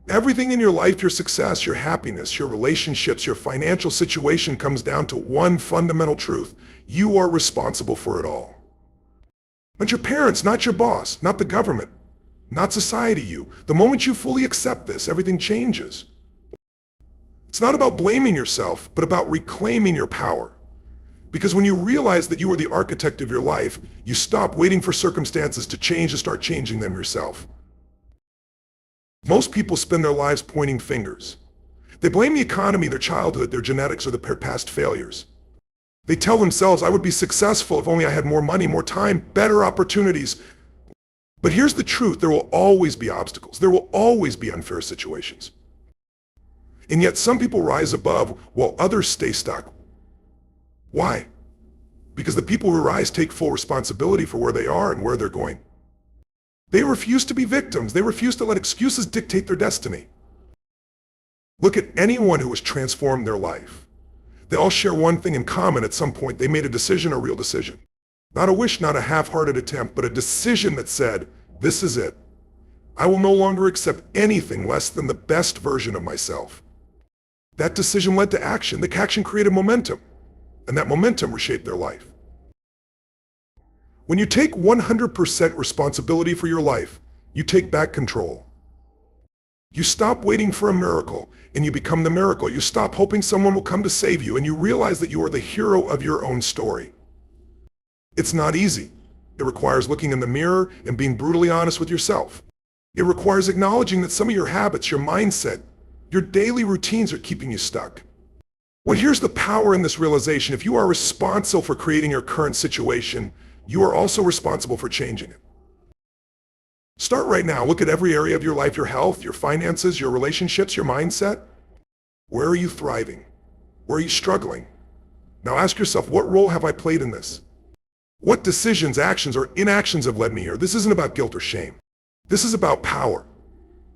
Everything in your life, your success, your happiness, your relationships, your financial situation comes down to one fundamental truth. You are responsible for it all. Not your parents, not your boss, not the government, not society, you. The moment you fully accept this, everything changes. It's not about blaming yourself, but about reclaiming your power. Because when you realize that you are the architect of your life, you stop waiting for circumstances to change and start changing them yourself. Most people spend their lives pointing fingers. They blame the economy, their childhood, their genetics, or their past failures. They tell themselves, I would be successful if only I had more money, more time, better opportunities. But here's the truth, there will always be obstacles. There will always be unfair situations. And yet some people rise above while others stay stuck. Why? Because the people who rise take full responsibility for where they are and where they're going. They refuse to be victims. They refuse to let excuses dictate their destiny. Look at anyone who has transformed their life. They all share one thing in common. At some point, they made a decision, a real decision. Not a wish, not a half-hearted attempt, but a decision that said, this is it. I will no longer accept anything less than the best version of myself. That decision led to action. The action created momentum, and that momentum reshaped their life. When you take 100% responsibility for your life, you take back control. You stop waiting for a miracle, and you become the miracle. You stop hoping someone will come to save you, and you realize that you are the hero of your own story. It's not easy. It requires looking in the mirror and being brutally honest with yourself. It requires acknowledging that some of your habits, your mindset, your daily routines are keeping you stuck. Well, here's the power in this realization. If you are responsible for creating your current situation, you are also responsible for changing it. Start right now. Look at every area of your life, your health, your finances, your relationships, your mindset. Where are you thriving? Where are you struggling? Now ask yourself, what role have I played in this? What decisions, actions, or inactions have led me here? This isn't about guilt or shame. This is about power.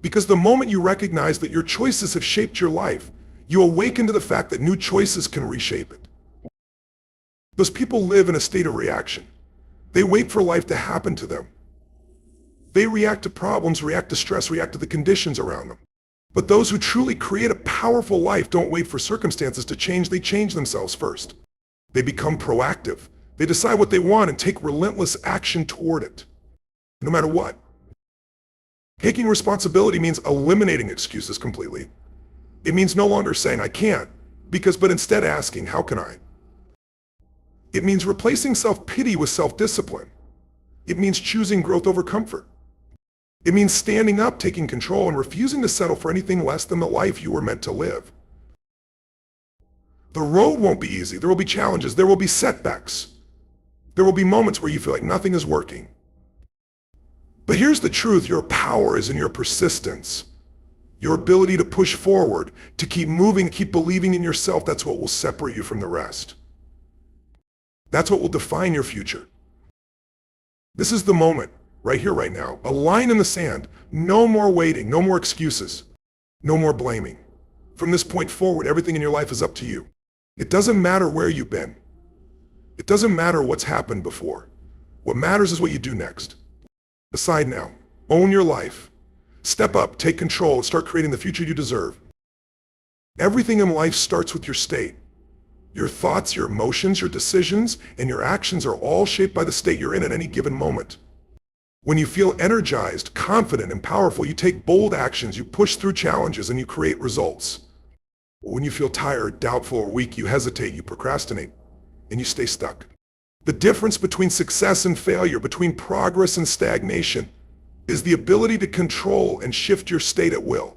Because the moment you recognize that your choices have shaped your life, you awaken to the fact that new choices can reshape it. Those people live in a state of reaction. They wait for life to happen to them. They react to problems, react to stress, react to the conditions around them. But those who truly create a powerful life don't wait for circumstances to change, they change themselves first. They become proactive. They decide what they want and take relentless action toward it, no matter what. Taking responsibility means eliminating excuses completely. It means no longer saying, I can't, but instead asking, how can I? It means replacing self-pity with self-discipline. It means choosing growth over comfort. It means standing up, taking control, and refusing to settle for anything less than the life you were meant to live. The road won't be easy. There will be challenges. There will be setbacks. There will be moments where you feel like nothing is working. But here's the truth. Your power is in your persistence. Your ability to push forward, to keep moving, keep believing in yourself. That's what will separate you from the rest. That's what will define your future. This is the moment, right here, right now. A line in the sand. No more waiting, no more excuses, no more blaming. From this point forward, everything in your life is up to you. It doesn't matter where you've been. It doesn't matter what's happened before. What matters is what you do next. Decide now. Own your life. Step up, take control, and start creating the future you deserve. Everything in life starts with your state. Your thoughts, your emotions, your decisions, and your actions are all shaped by the state you're in at any given moment. When you feel energized, confident, and powerful, you take bold actions, you push through challenges, and you create results. When you feel tired, doubtful, or weak, you hesitate, you procrastinate, and you stay stuck. The difference between success and failure, between progress and stagnation, is the ability to control and shift your state at will.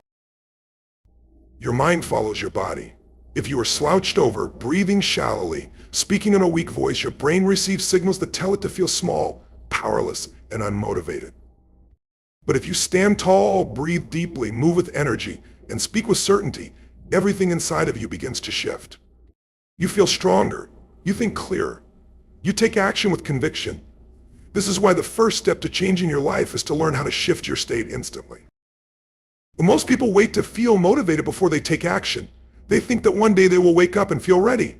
Your mind follows your body. If you are slouched over, breathing shallowly, speaking in a weak voice, your brain receives signals that tell it to feel small, powerless, and unmotivated. But if you stand tall, breathe deeply, move with energy, and speak with certainty, everything inside of you begins to shift. You feel stronger. You think clearer. You take action with conviction. This is why the first step to changing your life is to learn how to shift your state instantly. But most people wait to feel motivated before they take action. They think that one day they will wake up and feel ready.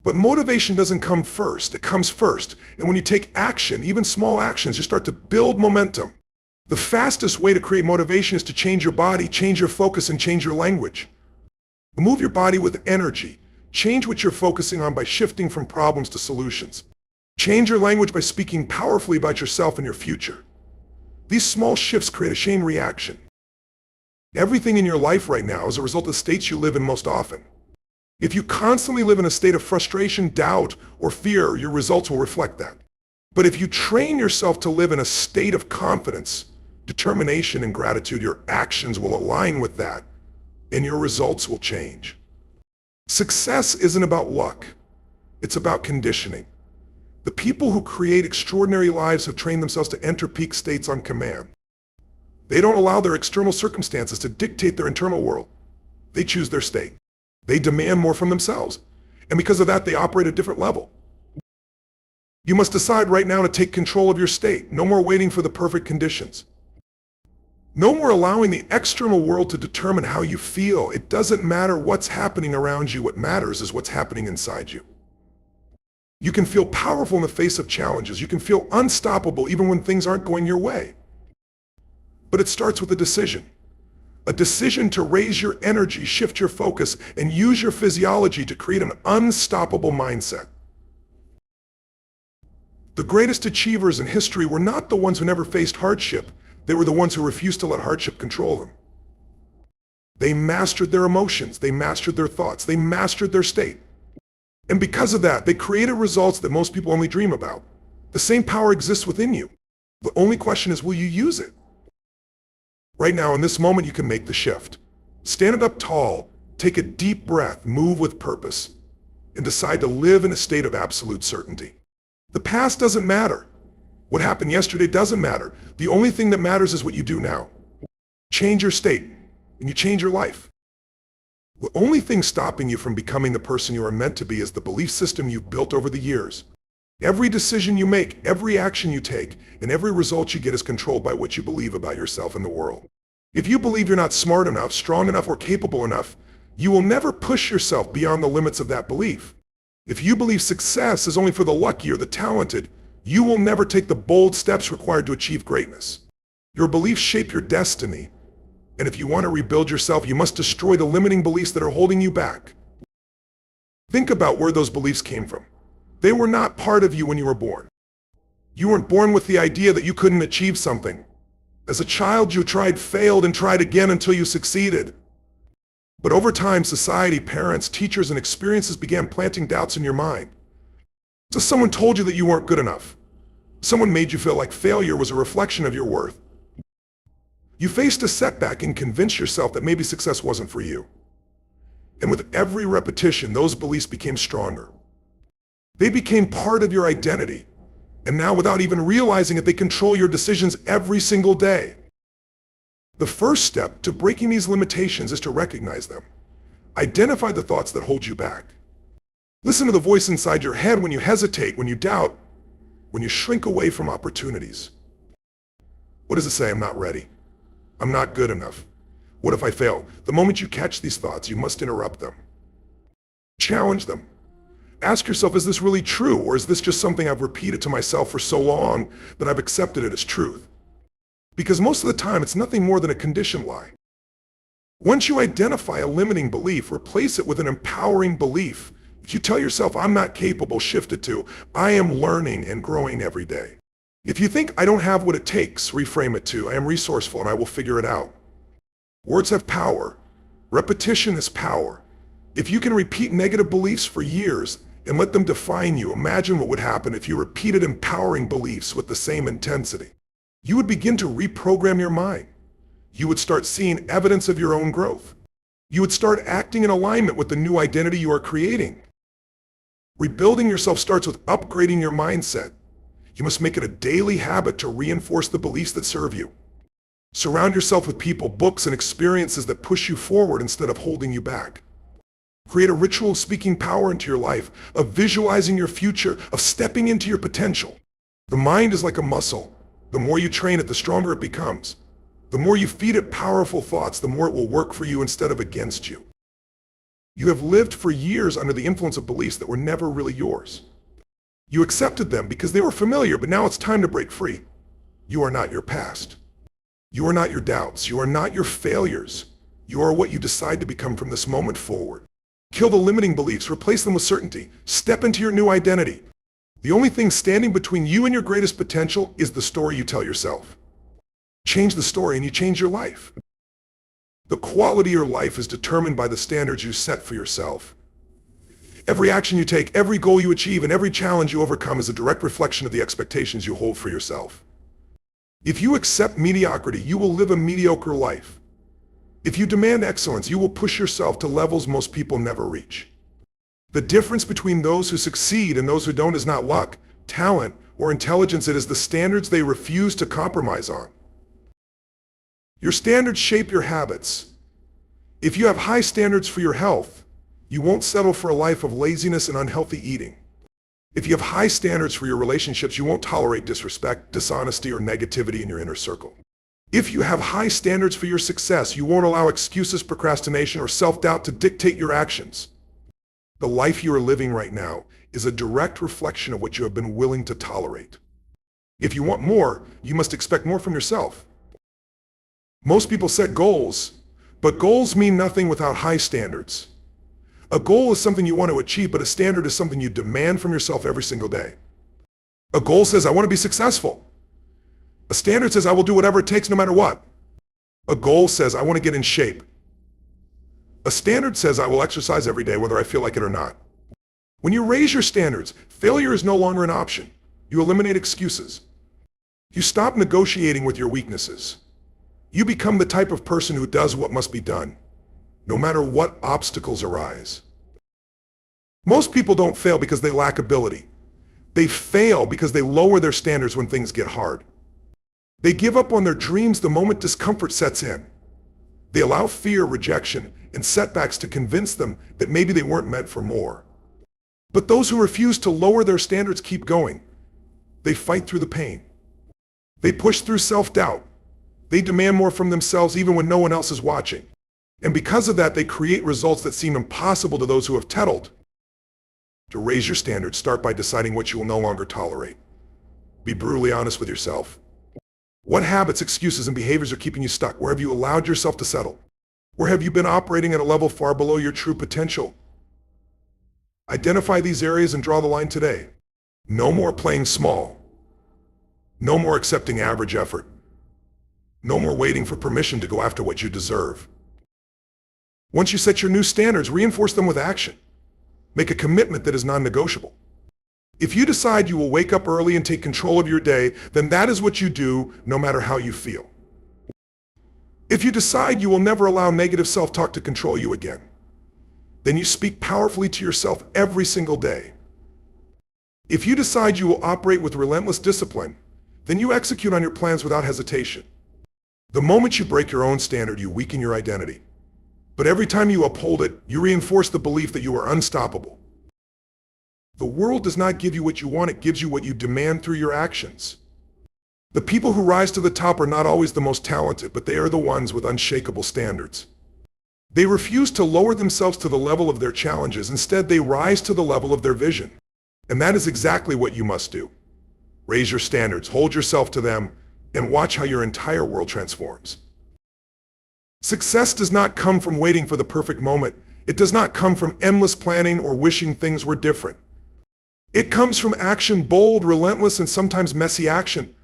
But motivation doesn't come first, it comes first. And when you take action, even small actions, you start to build momentum. The fastest way to create motivation is to change your body, change your focus, and change your language. Move your body with energy. Change what you're focusing on by shifting from problems to solutions. Change your language by speaking powerfully about yourself and your future. These small shifts create a chain reaction. Everything in your life right now is a result of states you live in most often. If you constantly live in a state of frustration, doubt, or fear, your results will reflect that. But if you train yourself to live in a state of confidence, determination, and gratitude, your actions will align with that, and your results will change. Success isn't about luck. It's about conditioning. The people who create extraordinary lives have trained themselves to enter peak states on command. They don't allow their external circumstances to dictate their internal world. They choose their state. They demand more from themselves. And because of that, they operate at a different level. You must decide right now to take control of your state. No more waiting for the perfect conditions. No more allowing the external world to determine how you feel. It doesn't matter what's happening around you. What matters is what's happening inside you. You can feel powerful in the face of challenges. You can feel unstoppable even when things aren't going your way. But it starts with a decision. A decision to raise your energy, shift your focus, and use your physiology to create an unstoppable mindset. The greatest achievers in history were not the ones who never faced hardship. They were the ones who refused to let hardship control them. They mastered their emotions. They mastered their thoughts. They mastered their state. And because of that, they created results that most people only dream about. The same power exists within you. The only question is, will you use it? Right now, in this moment, you can make the shift. Stand up tall, take a deep breath, move with purpose, and decide to live in a state of absolute certainty. The past doesn't matter. What happened yesterday doesn't matter. The only thing that matters is what you do now. Change your state, and you change your life. The only thing stopping you from becoming the person you are meant to be is the belief system you've built over the years. Every decision you make, every action you take, and every result you get is controlled by what you believe about yourself and the world. If you believe you're not smart enough, strong enough, or capable enough, you will never push yourself beyond the limits of that belief. If you believe success is only for the lucky or the talented, you will never take the bold steps required to achieve greatness. Your beliefs shape your destiny, and if you want to rebuild yourself, you must destroy the limiting beliefs that are holding you back. Think about where those beliefs came from. They were not part of you when you were born. You weren't born with the idea that you couldn't achieve something. As a child, you tried, failed, and tried again until you succeeded. But over time, society, parents, teachers, and experiences began planting doubts in your mind. So someone told you that you weren't good enough. Someone made you feel like failure was a reflection of your worth. You faced a setback and convinced yourself that maybe success wasn't for you. And with every repetition, those beliefs became stronger. They became part of your identity. And now, without even realizing it, they control your decisions every single day. The first step to breaking these limitations is to recognize them. Identify the thoughts that hold you back. Listen to the voice inside your head when you hesitate, when you doubt, when you shrink away from opportunities. What does it say? I'm not ready. I'm not good enough. What if I fail? The moment you catch these thoughts, you must interrupt them. Challenge them. Ask yourself, is this really true, or is this just something I've repeated to myself for so long that I've accepted it as truth? Because most of the time, it's nothing more than a conditioned lie. Once you identify a limiting belief, replace it with an empowering belief. If you tell yourself, I'm not capable, shift it to, I am learning and growing every day. If you think, I don't have what it takes, reframe it to, I am resourceful and I will figure it out. Words have power. Repetition is power. If you can repeat negative beliefs for years and let them define you, imagine what would happen if you repeated empowering beliefs with the same intensity. You would begin to reprogram your mind. You would start seeing evidence of your own growth. You would start acting in alignment with the new identity you are creating. Rebuilding yourself starts with upgrading your mindset. You must make it a daily habit to reinforce the beliefs that serve you. Surround yourself with people, books, and experiences that push you forward instead of holding you back. Create a ritual of speaking power into your life, of visualizing your future, of stepping into your potential. The mind is like a muscle. The more you train it, the stronger it becomes. The more you feed it powerful thoughts, the more it will work for you instead of against you. You have lived for years under the influence of beliefs that were never really yours. You accepted them because they were familiar, but now it's time to break free. You are not your past. You are not your doubts. You are not your failures. You are what you decide to become from this moment forward. Kill the limiting beliefs. Replace them with certainty. Step into your new identity. The only thing standing between you and your greatest potential is the story you tell yourself. Change the story and you change your life. The quality of your life is determined by the standards you set for yourself. Every action you take, every goal you achieve, and every challenge you overcome is a direct reflection of the expectations you hold for yourself. If you accept mediocrity, you will live a mediocre life. If you demand excellence, you will push yourself to levels most people never reach. The difference between those who succeed and those who don't is not luck, talent, or intelligence. It is the standards they refuse to compromise on. Your standards shape your habits. If you have high standards for your health, you won't settle for a life of laziness and unhealthy eating. If you have high standards for your relationships, you won't tolerate disrespect, dishonesty, or negativity in your inner circle. If you have high standards for your success, you won't allow excuses, procrastination, or self-doubt to dictate your actions. The life you are living right now is a direct reflection of what you have been willing to tolerate. If you want more, you must expect more from yourself. Most people set goals, but goals mean nothing without high standards. A goal is something you want to achieve, but a standard is something you demand from yourself every single day. A goal says, I want to be successful. A standard says, I will do whatever it takes no matter what. A goal says, I want to get in shape. A standard says, I will exercise every day whether I feel like it or not. When you raise your standards, failure is no longer an option. You eliminate excuses. You stop negotiating with your weaknesses. You become the type of person who does what must be done, no matter what obstacles arise. Most people don't fail because they lack ability. They fail because they lower their standards when things get hard. They give up on their dreams the moment discomfort sets in. They allow fear, rejection, and setbacks to convince them that maybe they weren't meant for more. But those who refuse to lower their standards keep going. They fight through the pain. They push through self-doubt. They demand more from themselves even when no one else is watching. And because of that, they create results that seem impossible to those who have settled. To raise your standards, start by deciding what you will no longer tolerate. Be brutally honest with yourself. What habits, excuses, and behaviors are keeping you stuck? Where have you allowed yourself to settle? Where have you been operating at a level far below your true potential? Identify these areas and draw the line today. No more playing small. No more accepting average effort. No more waiting for permission to go after what you deserve. Once you set your new standards, reinforce them with action. Make a commitment that is non-negotiable. If you decide you will wake up early and take control of your day, then that is what you do, no matter how you feel. If you decide you will never allow negative self-talk to control you again, then you speak powerfully to yourself every single day. If you decide you will operate with relentless discipline, then you execute on your plans without hesitation. The moment you break your own standard, you weaken your identity. But every time you uphold it, you reinforce the belief that you are unstoppable. The world does not give you what you want, it gives you what you demand through your actions. The people who rise to the top are not always the most talented, but they are the ones with unshakable standards. They refuse to lower themselves to the level of their challenges. Instead, they rise to the level of their vision. And that is exactly what you must do. Raise your standards, hold yourself to them, and watch how your entire world transforms. Success does not come from waiting for the perfect moment. It does not come from endless planning or wishing things were different. It comes from action, bold, relentless, and sometimes messy action.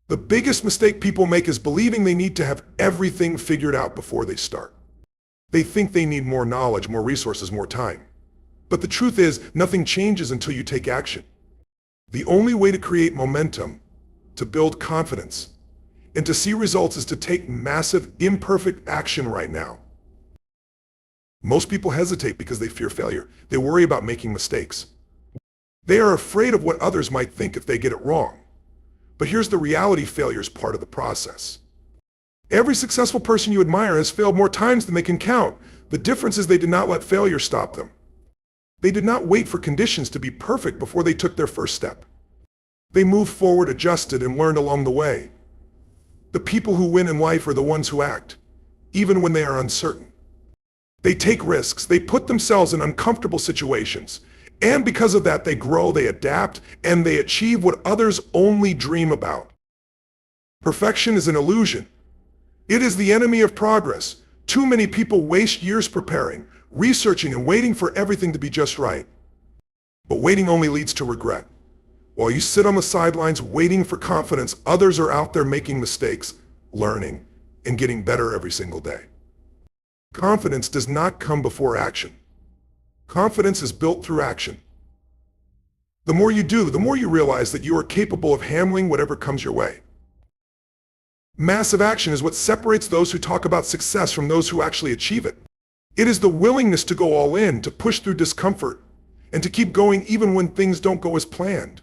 The biggest mistake people make is believing they need to have everything figured out before they start. They think they need more knowledge, more resources, more time. But the truth is, nothing changes until you take action. The only way to create momentum, to build confidence, and to see results is to take massive, imperfect action right now. Most people hesitate because they fear failure. They worry about making mistakes. They are afraid of what others might think if they get it wrong. But here's the reality: failure is part of the process. Every successful person you admire has failed more times than they can count. The difference is they did not let failure stop them. They did not wait for conditions to be perfect before they took their first step. They moved forward, adjusted, and learned along the way. The people who win in life are the ones who act, even when they are uncertain. They take risks, they put themselves in uncomfortable situations, and because of that, they grow, they adapt, and they achieve what others only dream about. Perfection is an illusion. It is the enemy of progress. Too many people waste years preparing, researching, and waiting for everything to be just right. But waiting only leads to regret. While you sit on the sidelines waiting for confidence, others are out there making mistakes, learning, and getting better every single day. Confidence does not come before action. Confidence is built through action. The more you do, the more you realize that you are capable of handling whatever comes your way. Massive action is what separates those who talk about success from those who actually achieve it. It is the willingness to go all in, to push through discomfort, and to keep going even when things don't go as planned.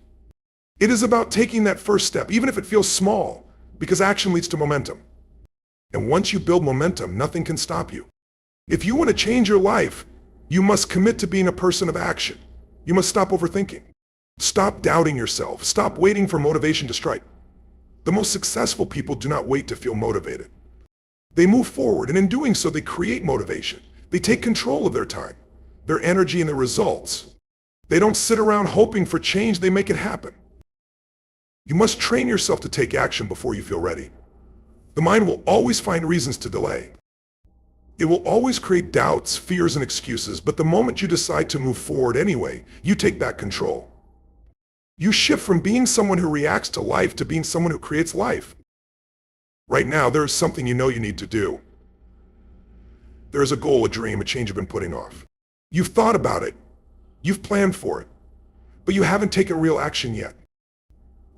It is about taking that first step, even if it feels small, because action leads to momentum. And once you build momentum, nothing can stop you. If you want to change your life, you must commit to being a person of action. You must stop overthinking. Stop doubting yourself. Stop waiting for motivation to strike. The most successful people do not wait to feel motivated. They move forward, and in doing so, they create motivation. They take control of their time, their energy, and their results. They don't sit around hoping for change, they make it happen. You must train yourself to take action before you feel ready. The mind will always find reasons to delay. It will always create doubts, fears, and excuses, but the moment you decide to move forward anyway, you take back control. You shift from being someone who reacts to life to being someone who creates life. Right now, there is something you know you need to do. There is a goal, a dream, a change you've been putting off. You've thought about it. You've planned for it. But you haven't taken real action yet.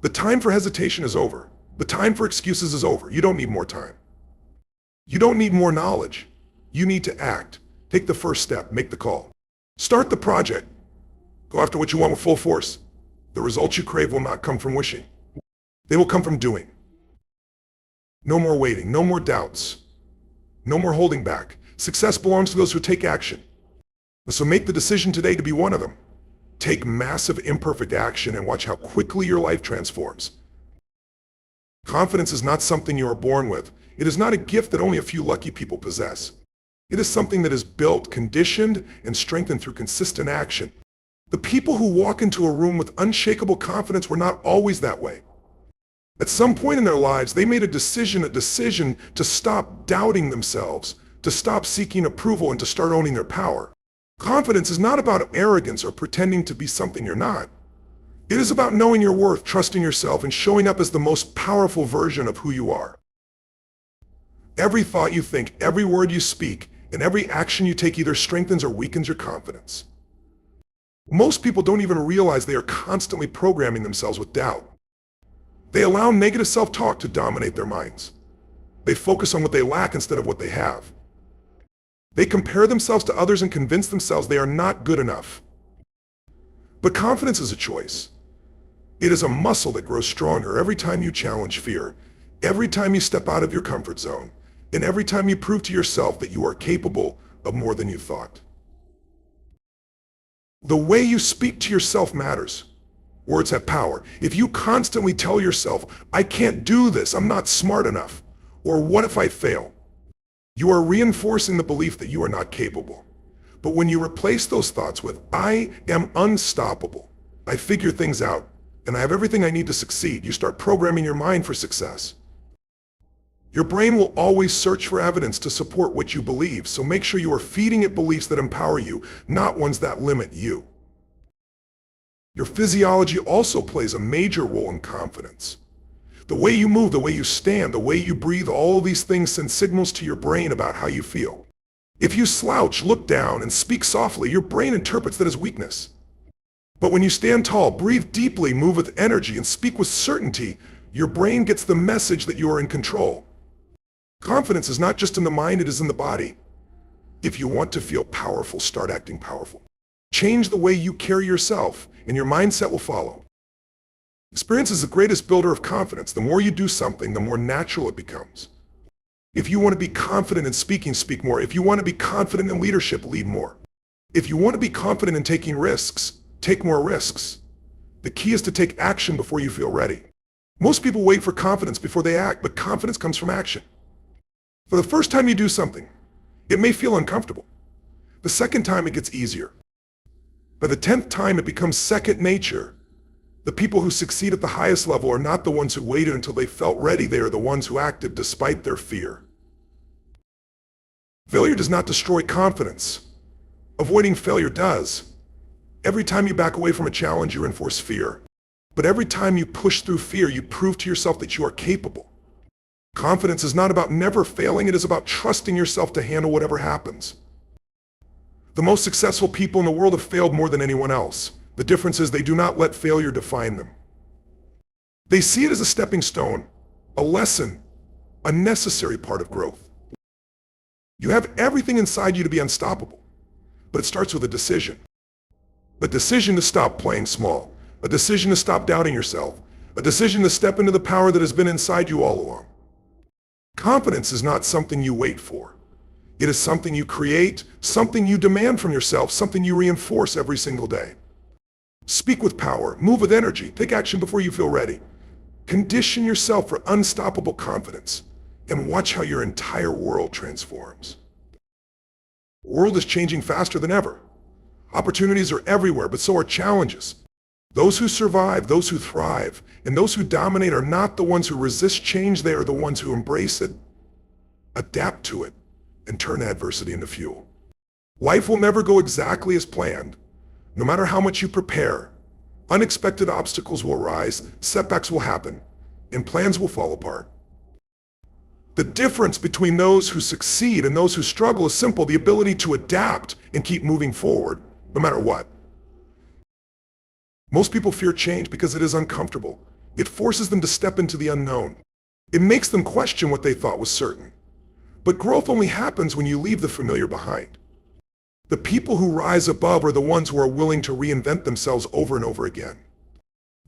The time for hesitation is over. The time for excuses is over. You don't need more time. You don't need more knowledge. You need to act. Take the first step. Make the call. Start the project. Go after what you want with full force. The results you crave will not come from wishing. They will come from doing. No more waiting. No more doubts. No more holding back. Success belongs to those who take action. So make the decision today to be one of them. Take massive imperfect action and watch how quickly your life transforms. Confidence is not something you are born with. It is not a gift that only a few lucky people possess. It is something that is built, conditioned, and strengthened through consistent action. The people who walk into a room with unshakable confidence were not always that way. At some point in their lives, they made a decision to stop doubting themselves, to stop seeking approval, and to start owning their power. Confidence is not about arrogance or pretending to be something you're not. It is about knowing your worth, trusting yourself, and showing up as the most powerful version of who you are. Every thought you think, every word you speak, and every action you take either strengthens or weakens your confidence. Most people don't even realize they are constantly programming themselves with doubt. They allow negative self-talk to dominate their minds. They focus on what they lack instead of what they have. They compare themselves to others and convince themselves they are not good enough. But confidence is a choice. It is a muscle that grows stronger every time you challenge fear, every time you step out of your comfort zone, and every time you prove to yourself that you are capable of more than you thought. The way you speak to yourself matters. Words have power. If you constantly tell yourself, I can't do this, I'm not smart enough, or what if I fail? You are reinforcing the belief that you are not capable. But when you replace those thoughts with, I am unstoppable, I figure things out, and I have everything I need to succeed, you start programming your mind for success. Your brain will always search for evidence to support what you believe, so make sure you are feeding it beliefs that empower you, not ones that limit you. Your physiology also plays a major role in confidence. The way you move, the way you stand, the way you breathe, all of these things send signals to your brain about how you feel. If you slouch, look down, and speak softly, your brain interprets that as weakness. But when you stand tall, breathe deeply, move with energy, and speak with certainty, your brain gets the message that you are in control. Confidence is not just in the mind, it is in the body. If you want to feel powerful, start acting powerful. Change the way you carry yourself, and your mindset will follow. Experience is the greatest builder of confidence. The more you do something, the more natural it becomes. If you want to be confident in speaking, speak more. If you want to be confident in leadership, lead more. If you want to be confident in taking risks, take more risks. The key is to take action before you feel ready. Most people wait for confidence before they act, but confidence comes from action. For the first time you do something, it may feel uncomfortable. The second time it gets easier. By the 10th time it becomes second nature. The people who succeed at the highest level are not the ones who waited until they felt ready. They are the ones who acted despite their fear. Failure does not destroy confidence. Avoiding failure does. Every time you back away from a challenge, you reinforce fear. But every time you push through fear, you prove to yourself that you are capable. Confidence is not about never failing. It is about trusting yourself to handle whatever happens. The most successful people in the world have failed more than anyone else. The difference is they do not let failure define them. They see it as a stepping stone, a lesson, a necessary part of growth. You have everything inside you to be unstoppable, but it starts with a decision. A decision to stop playing small, a decision to stop doubting yourself, a decision to step into the power that has been inside you all along. Confidence is not something you wait for. It is something you create, something you demand from yourself, something you reinforce every single day. Speak with power, move with energy, take action before you feel ready. Condition yourself for unstoppable confidence and watch how your entire world transforms. The world is changing faster than ever. Opportunities are everywhere, but so are challenges. Those who survive, those who thrive, and those who dominate are not the ones who resist change. They are the ones who embrace it, adapt to it, and turn adversity into fuel. Life will never go exactly as planned. No matter how much you prepare, unexpected obstacles will arise, setbacks will happen, and plans will fall apart. The difference between those who succeed and those who struggle is simple: the ability to adapt and keep moving forward, no matter what. Most people fear change because it is uncomfortable. It forces them to step into the unknown. It makes them question what they thought was certain. But growth only happens when you leave the familiar behind. The people who rise above are the ones who are willing to reinvent themselves over and over again.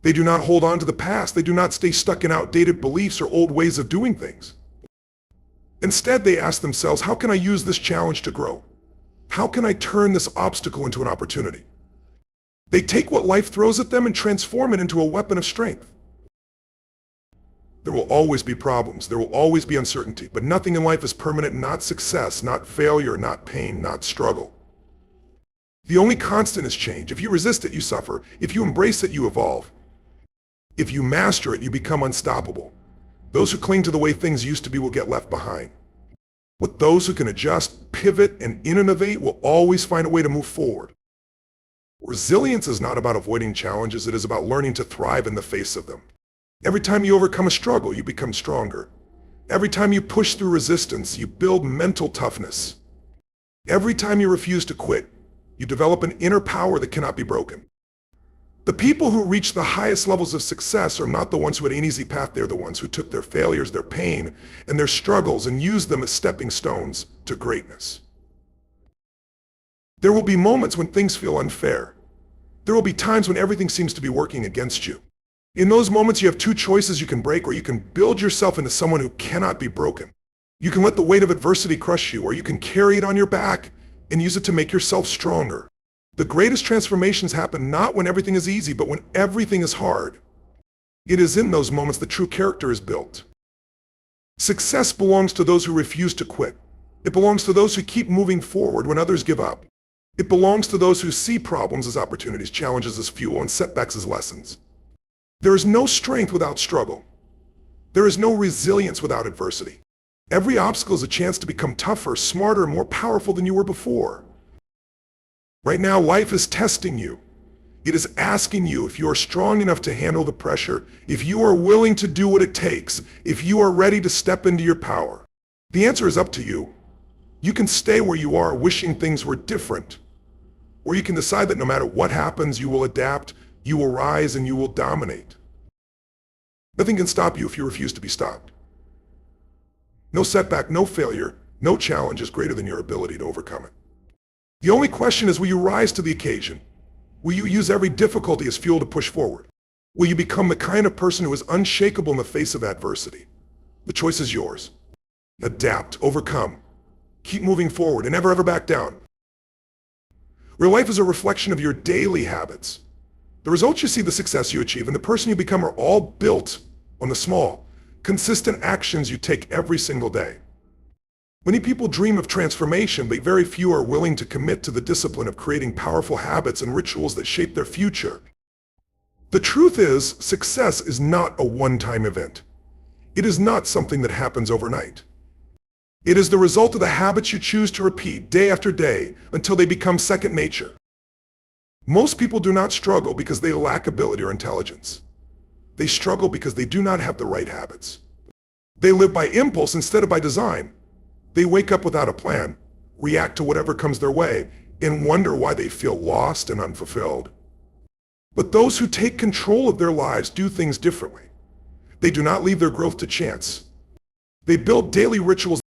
They do not hold on to the past. They do not stay stuck in outdated beliefs or old ways of doing things. Instead, they ask themselves, how can I use this challenge to grow? How can I turn this obstacle into an opportunity? They take what life throws at them and transform it into a weapon of strength. There will always be problems. There will always be uncertainty, but nothing in life is permanent. Not success, not failure, not pain, not struggle. The only constant is change. If you resist it, you suffer. If you embrace it, you evolve. If you master it, you become unstoppable. Those who cling to the way things used to be will get left behind. But those who can adjust, pivot, and innovate will always find a way to move forward. Resilience is not about avoiding challenges. It is about learning to thrive in the face of them. Every time you overcome a struggle, you become stronger. Every time you push through resistance, you build mental toughness. Every time you refuse to quit, you develop an inner power that cannot be broken. The people who reach the highest levels of success are not the ones who had an easy path. They're the ones who took their failures, their pain, and their struggles and used them as stepping stones to greatness. There will be moments when things feel unfair. There will be times when everything seems to be working against you. In those moments, you have two choices: you can break, or you can build yourself into someone who cannot be broken. You can let the weight of adversity crush you, or you can carry it on your back and use it to make yourself stronger. The greatest transformations happen not when everything is easy, but when everything is hard. It is in those moments that true character is built. Success belongs to those who refuse to quit. It belongs to those who keep moving forward when others give up. It belongs to those who see problems as opportunities, challenges as fuel, and setbacks as lessons. There is no strength without struggle. There is no resilience without adversity. Every obstacle is a chance to become tougher, smarter, and more powerful than you were before. Right now, life is testing you. It is asking you if you are strong enough to handle the pressure, if you are willing to do what it takes, if you are ready to step into your power. The answer is up to you. You can stay where you are wishing things were different, or you can decide that no matter what happens, you will adapt, you will rise, and you will dominate. Nothing can stop you if you refuse to be stopped. No setback, no failure, no challenge is greater than your ability to overcome it. The only question is, will you rise to the occasion? Will you use every difficulty as fuel to push forward? Will you become the kind of person who is unshakable in the face of adversity? The choice is yours. Adapt, overcome, keep moving forward, and never ever back down. Real life is a reflection of your daily habits. The results you see, the success you achieve, and the person you become are all built on the small, consistent actions you take every single day. Many people dream of transformation, but very few are willing to commit to the discipline of creating powerful habits and rituals that shape their future. The truth is, success is not a one-time event. It is not something that happens overnight. It is the result of the habits you choose to repeat day after day until they become second nature. Most people do not struggle because they lack ability or intelligence. They struggle because they do not have the right habits. They live by impulse instead of by design. They wake up without a plan, react to whatever comes their way, and wonder why they feel lost and unfulfilled. But those who take control of their lives do things differently. They do not leave their growth to chance. They build daily rituals